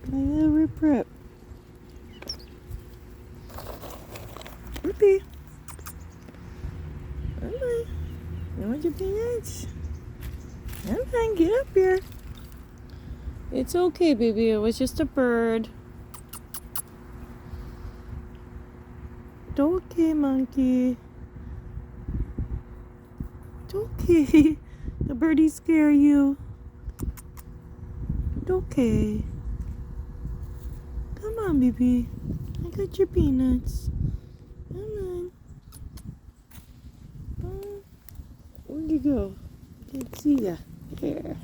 My little Rip. Rippy. Come on. You want your peanuts? Come on, get up here. It's okay, baby. It was just a bird. It's okay, monkey. It's okay. The birdies scare you. It's okay. Come on, baby. I got your peanuts. Come on. Where'd you go? I can't see ya. Here.